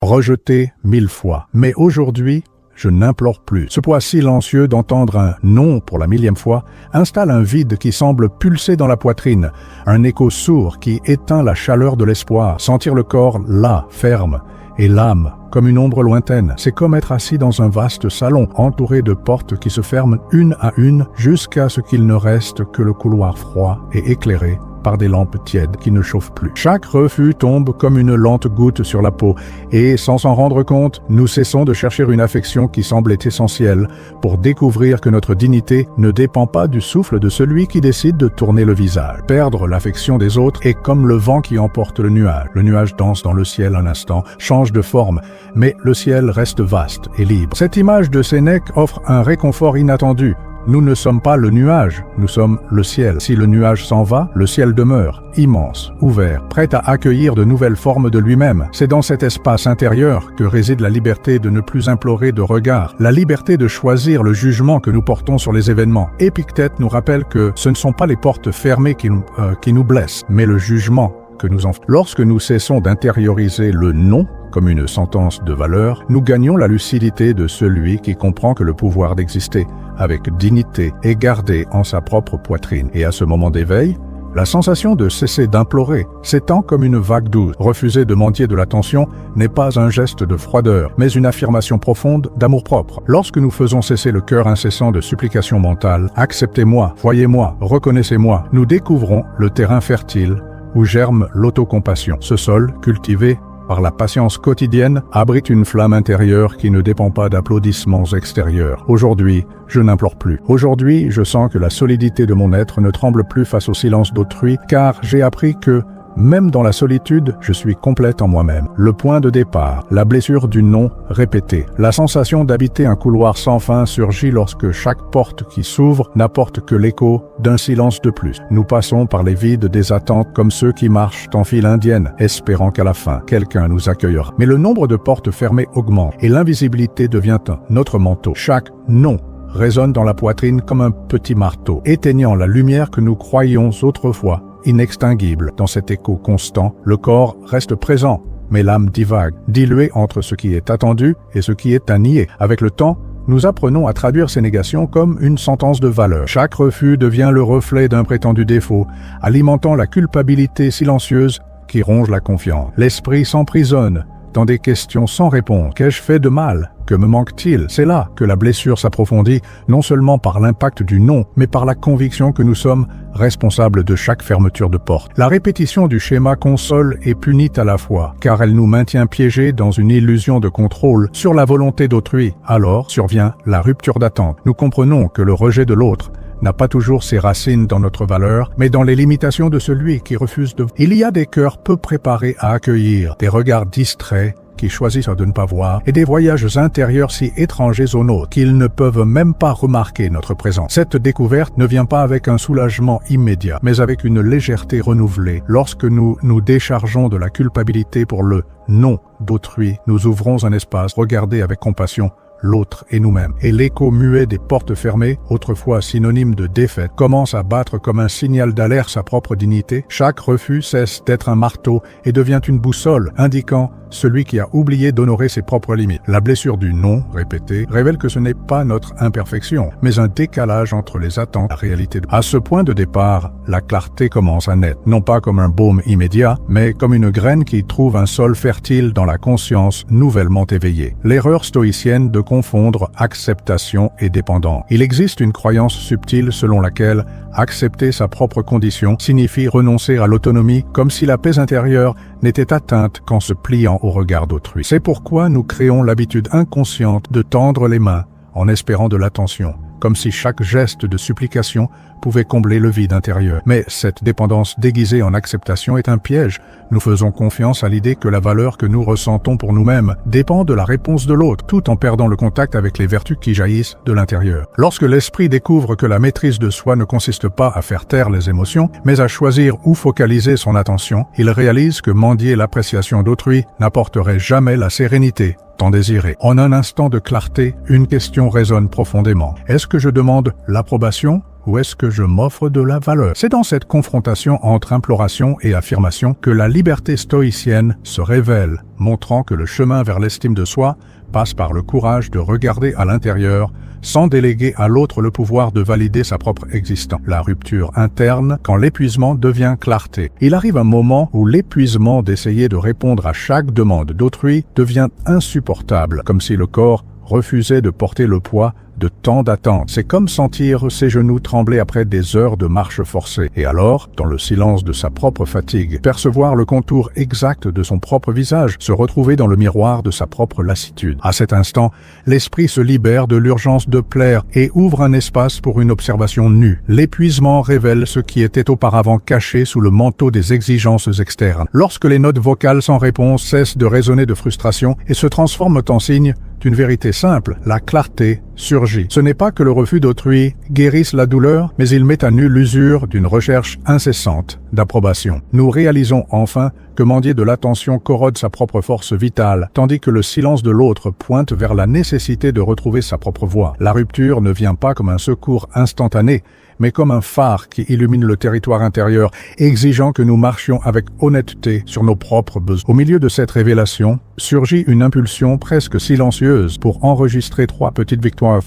rejeté 1000 fois. Mais aujourd'hui, je n'implore plus. Ce poids silencieux d'entendre un « non » pour la 1000e fois installe un vide qui semble pulser dans la poitrine, un écho sourd qui éteint la chaleur de l'espoir. Sentir le corps là, ferme, et l'âme comme une ombre lointaine. C'est comme être assis dans un vaste salon, entouré de portes qui se ferment une à une jusqu'à ce qu'il ne reste que le couloir froid et éclairé par des lampes tièdes qui ne chauffent plus. Chaque refus tombe comme une lente goutte sur la peau et, sans s'en rendre compte, nous cessons de chercher une affection qui semble être essentielle pour découvrir que notre dignité ne dépend pas du souffle de celui qui décide de tourner le visage. Perdre l'affection des autres est comme le vent qui emporte le nuage. Le nuage danse dans le ciel un instant, change de forme, mais le ciel reste vaste et libre. Cette image de Sénèque offre un réconfort inattendu. Nous ne sommes pas le nuage, nous sommes le ciel. Si le nuage s'en va, le ciel demeure, immense, ouvert, prêt à accueillir de nouvelles formes de lui-même. C'est dans cet espace intérieur que réside la liberté de ne plus implorer de regard, la liberté de choisir le jugement que nous portons sur les événements. Épictète nous rappelle que ce ne sont pas les portes fermées qui nous blessent, mais le jugement que nous en faisons. Lorsque nous cessons d'intérioriser le non comme une sentence de valeur, nous gagnons la lucidité de celui qui comprend que le pouvoir d'exister avec dignité est gardé en sa propre poitrine. Et à ce moment d'éveil, la sensation de cesser d'implorer s'étend comme une vague douce. Refuser de mendier de l'attention n'est pas un geste de froideur, mais une affirmation profonde d'amour-propre. Lorsque nous faisons cesser le cœur incessant de supplication mentale, acceptez-moi, voyez-moi, reconnaissez-moi, nous découvrons le terrain fertile où germe l'autocompassion. Ce sol, cultivé par la patience quotidienne, abrite une flamme intérieure qui ne dépend pas d'applaudissements extérieurs. Aujourd'hui, je n'implore plus. Aujourd'hui, je sens que la solidité de mon être ne tremble plus face au silence d'autrui, car j'ai appris que, même dans la solitude, je suis complète en moi-même. Le point de départ, la blessure du non répété. La sensation d'habiter un couloir sans fin surgit lorsque chaque porte qui s'ouvre n'apporte que l'écho d'un silence de plus. Nous passons par les vides des attentes comme ceux qui marchent en file indienne, espérant qu'à la fin, quelqu'un nous accueillera. Mais le nombre de portes fermées augmente et l'invisibilité devient notre manteau. Chaque non résonne dans la poitrine comme un petit marteau, éteignant la lumière que nous croyions autrefois inextinguible. Dans cet écho constant, le corps reste présent, mais l'âme divague, diluée entre ce qui est attendu et ce qui est à nier. Avec le temps, nous apprenons à traduire ces négations comme une sentence de valeur. Chaque refus devient le reflet d'un prétendu défaut, alimentant la culpabilité silencieuse qui ronge la confiance. L'esprit s'emprisonne dans des questions sans réponse. Qu'ai-je fait de mal? Que me manque-t-il? C'est là que la blessure s'approfondit, non seulement par l'impact du non, mais par la conviction que nous sommes responsables de chaque fermeture de porte. La répétition du schéma console et punit à la fois, car elle nous maintient piégés dans une illusion de contrôle sur la volonté d'autrui. Alors survient la rupture d'attente. Nous comprenons que le rejet de l'autre n'a pas toujours ses racines dans notre valeur, mais dans les limitations de celui qui refuse de... Il y a des cœurs peu préparés à accueillir, des regards distraits qui choisissent de ne pas voir, et des voyages intérieurs si étrangers aux nôtres qu'ils ne peuvent même pas remarquer notre présence. Cette découverte ne vient pas avec un soulagement immédiat, mais avec une légèreté renouvelée. Lorsque nous nous déchargeons de la culpabilité pour le non d'autrui, nous ouvrons un espace, regardez avec compassion l'autre et nous-mêmes. Et l'écho muet des portes fermées, autrefois synonyme de défaite, commence à battre comme un signal d'alerte sa propre dignité. Chaque refus cesse d'être un marteau et devient une boussole, indiquant celui qui a oublié d'honorer ses propres limites. La blessure du non répété révèle que ce n'est pas notre imperfection, mais un décalage entre les attentes et la réalité. À ce point de départ, la clarté commence à naître, non pas comme un baume immédiat, mais comme une graine qui trouve un sol fertile dans la conscience nouvellement éveillée. L'erreur stoïcienne de confondre acceptation et dépendance. Il existe une croyance subtile selon laquelle accepter sa propre condition signifie renoncer à l'autonomie, comme si la paix intérieure n'était atteinte qu'en se pliant au regard d'autrui. C'est pourquoi nous créons l'habitude inconsciente de tendre les mains en espérant de l'attention, comme si chaque geste de supplication pouvait combler le vide intérieur. Mais cette dépendance déguisée en acceptation est un piège. Nous faisons confiance à l'idée que la valeur que nous ressentons pour nous-mêmes dépend de la réponse de l'autre, tout en perdant le contact avec les vertus qui jaillissent de l'intérieur. Lorsque l'esprit découvre que la maîtrise de soi ne consiste pas à faire taire les émotions, mais à choisir où focaliser son attention, il réalise que mendier l'appréciation d'autrui n'apporterait jamais la sérénité tant désirée. En un instant de clarté, une question résonne profondément. Est-ce que je demande l'approbation ou est-ce que je m'offre de la valeur? C'est dans cette confrontation entre imploration et affirmation que la liberté stoïcienne se révèle, montrant que le chemin vers l'estime de soi passe par le courage de regarder à l'intérieur sans déléguer à l'autre le pouvoir de valider sa propre existence. La rupture interne quand l'épuisement devient clarté. Il arrive un moment où l'épuisement d'essayer de répondre à chaque demande d'autrui devient insupportable, comme si le corps refusait de porter le poids de tant d'attentes. C'est comme sentir ses genoux trembler après des heures de marche forcée. Et alors, dans le silence de sa propre fatigue, percevoir le contour exact de son propre visage, se retrouver dans le miroir de sa propre lassitude. À cet instant, l'esprit se libère de l'urgence de plaire et ouvre un espace pour une observation nue. L'épuisement révèle ce qui était auparavant caché sous le manteau des exigences externes. Lorsque les notes vocales sans réponse cessent de résonner de frustration et se transforment en signes d'une vérité simple, la clarté surgit. Ce n'est pas que le refus d'autrui guérisse la douleur, mais il met à nu l'usure d'une recherche incessante d'approbation. Nous réalisons enfin que mendier de l'attention corrode sa propre force vitale, tandis que le silence de l'autre pointe vers la nécessité de retrouver sa propre voie. La rupture ne vient pas comme un secours instantané, mais comme un phare qui illumine le territoire intérieur, exigeant que nous marchions avec honnêteté sur nos propres besoins. Au milieu de cette révélation, surgit une impulsion presque silencieuse pour enregistrer trois petites victoires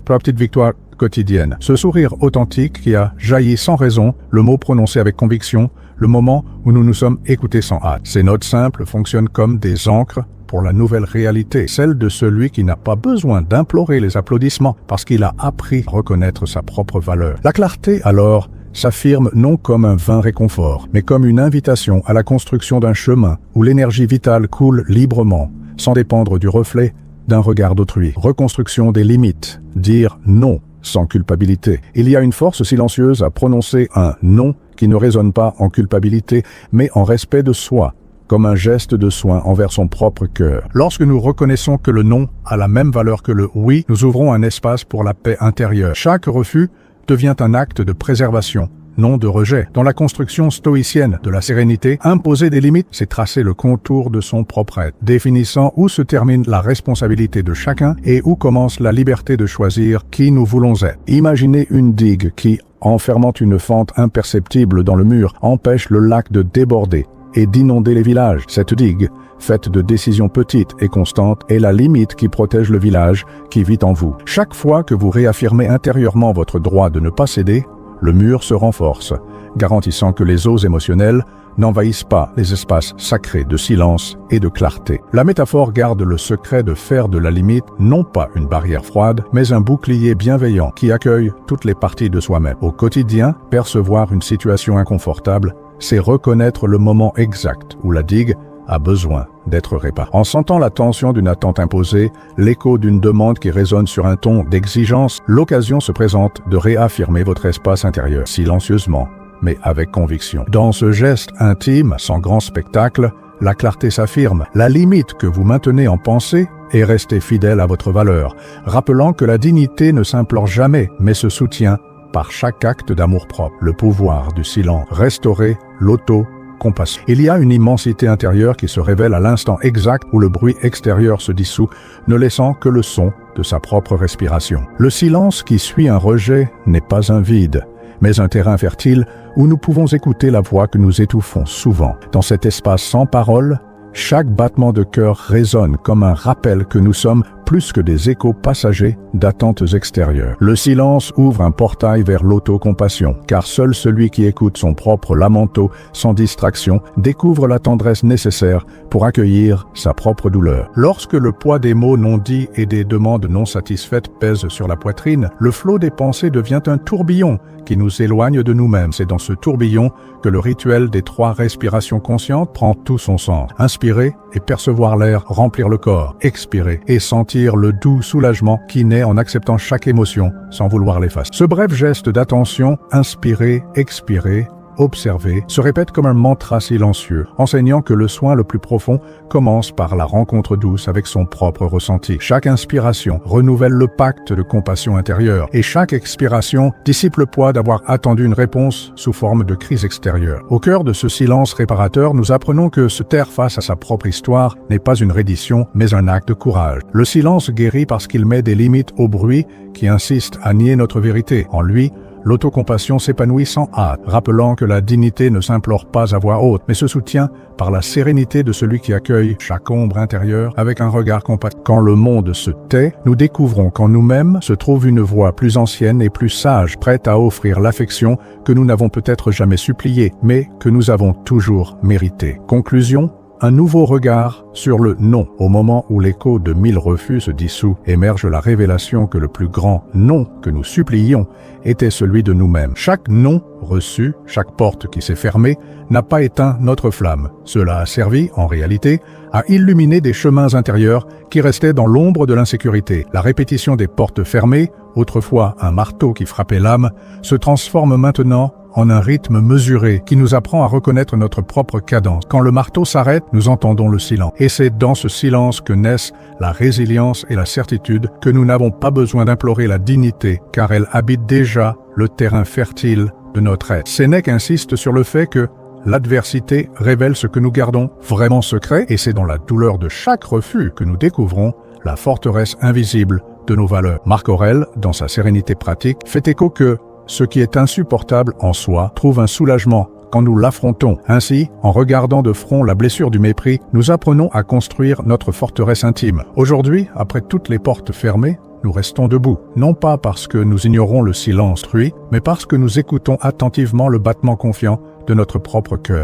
quotidiennes. Ce sourire authentique qui a jailli sans raison, le mot prononcé avec conviction, le moment où nous nous sommes écoutés sans hâte. Ces notes simples fonctionnent comme des ancres pour la nouvelle réalité, celle de celui qui n'a pas besoin d'implorer les applaudissements parce qu'il a appris à reconnaître sa propre valeur. La clarté, alors, s'affirme non comme un vain réconfort, mais comme une invitation à la construction d'un chemin où l'énergie vitale coule librement, sans dépendre du reflet d'un regard d'autrui. Reconstruction des limites, dire non sans culpabilité. Il y a une force silencieuse à prononcer un non qui ne résonne pas en culpabilité, mais en respect de soi, comme un geste de soin envers son propre cœur. Lorsque nous reconnaissons que le non a la même valeur que le oui, nous ouvrons un espace pour la paix intérieure. Chaque refus devient un acte de préservation, non de rejet. Dans la construction stoïcienne de la sérénité, imposer des limites, c'est tracer le contour de son propre être, définissant où se termine la responsabilité de chacun et où commence la liberté de choisir qui nous voulons être. Imaginez une digue qui, en fermant une fente imperceptible dans le mur, empêche le lac de déborder et d'inonder les villages. Cette digue, faite de décisions petites et constantes, est la limite qui protège le village qui vit en vous. Chaque fois que vous réaffirmez intérieurement votre droit de ne pas céder, le mur se renforce, garantissant que les eaux émotionnelles n'envahissent pas les espaces sacrés de silence et de clarté. La métaphore garde le secret de faire de la limite non pas une barrière froide, mais un bouclier bienveillant qui accueille toutes les parties de soi-même. Au quotidien, percevoir une situation inconfortable, c'est reconnaître le moment exact où la digue a besoin d'être réparée. En sentant la tension d'une attente imposée, l'écho d'une demande qui résonne sur un ton d'exigence, l'occasion se présente de réaffirmer votre espace intérieur, silencieusement, mais avec conviction. Dans ce geste intime, sans grand spectacle, la clarté s'affirme. La limite que vous maintenez en pensée est restée fidèle à votre valeur, rappelant que la dignité ne s'implore jamais, mais se soutient par chaque acte d'amour-propre. Le pouvoir du silence, restaurer l'auto-compassion. Il y a une immensité intérieure qui se révèle à l'instant exact où le bruit extérieur se dissout, ne laissant que le son de sa propre respiration. Le silence qui suit un rejet n'est pas un vide, mais un terrain fertile où nous pouvons écouter la voix que nous étouffons souvent. Dans cet espace sans parole, chaque battement de cœur résonne comme un rappel que nous sommes plus que des échos passagers d'attentes extérieures. Le silence ouvre un portail vers l'autocompassion, car seul celui qui écoute son propre lamento sans distraction découvre la tendresse nécessaire pour accueillir sa propre douleur. Lorsque le poids des mots non dits et des demandes non satisfaites pèse sur la poitrine, le flot des pensées devient un tourbillon qui nous éloigne de nous-mêmes. C'est dans ce tourbillon que le rituel des 3 respirations conscientes prend tout son sens. Inspirer et percevoir l'air remplir le corps. Expirer et sentir le doux soulagement qui naît en acceptant chaque émotion sans vouloir l'effacer. Ce bref geste d'attention, inspirer, expirer, observer, se répète comme un mantra silencieux, enseignant que le soin le plus profond commence par la rencontre douce avec son propre ressenti. Chaque inspiration renouvelle le pacte de compassion intérieure et chaque expiration dissipe le poids d'avoir attendu une réponse sous forme de crise extérieure. Au cœur de ce silence réparateur, nous apprenons que se taire face à sa propre histoire n'est pas une reddition, mais un acte de courage. Le silence guérit parce qu'il met des limites au bruit qui insiste à nier notre vérité. En lui, l'autocompassion s'épanouit sans hâte, rappelant que la dignité ne s'implore pas à voix haute, mais se soutient par la sérénité de celui qui accueille chaque ombre intérieure avec un regard compassif. Quand le monde se tait, nous découvrons qu'en nous-mêmes se trouve une voix plus ancienne et plus sage, prête à offrir l'affection que nous n'avons peut-être jamais suppliée, mais que nous avons toujours méritée. Conclusion, un nouveau regard sur le non. Au moment où l'écho de 1000 refus se dissout, émerge la révélation que le plus grand non que nous supplions était celui de nous-mêmes. Chaque non reçu, chaque porte qui s'est fermée, n'a pas éteint notre flamme. Cela a servi, en réalité, à illuminer des chemins intérieurs qui restaient dans l'ombre de l'insécurité. La répétition des portes fermées, autrefois un marteau qui frappait l'âme, se transforme maintenant en un rythme mesuré qui nous apprend à reconnaître notre propre cadence. Quand le marteau s'arrête, nous entendons le silence. Et c'est dans ce silence que naissent la résilience et la certitude que nous n'avons pas besoin d'implorer la dignité, car elle habite déjà le terrain fertile de notre être. Sénèque insiste sur le fait que l'adversité révèle ce que nous gardons vraiment secret, et c'est dans la douleur de chaque refus que nous découvrons la forteresse invisible de nos valeurs. Marc Aurèle, dans sa sérénité pratique, fait écho que ce qui est insupportable en soi trouve un soulagement quand nous l'affrontons. Ainsi, en regardant de front la blessure du mépris, nous apprenons à construire notre forteresse intime. Aujourd'hui, après toutes les portes fermées, nous restons debout, non pas parce que nous ignorons le silence autrui, mais parce que nous écoutons attentivement le battement confiant de notre propre cœur.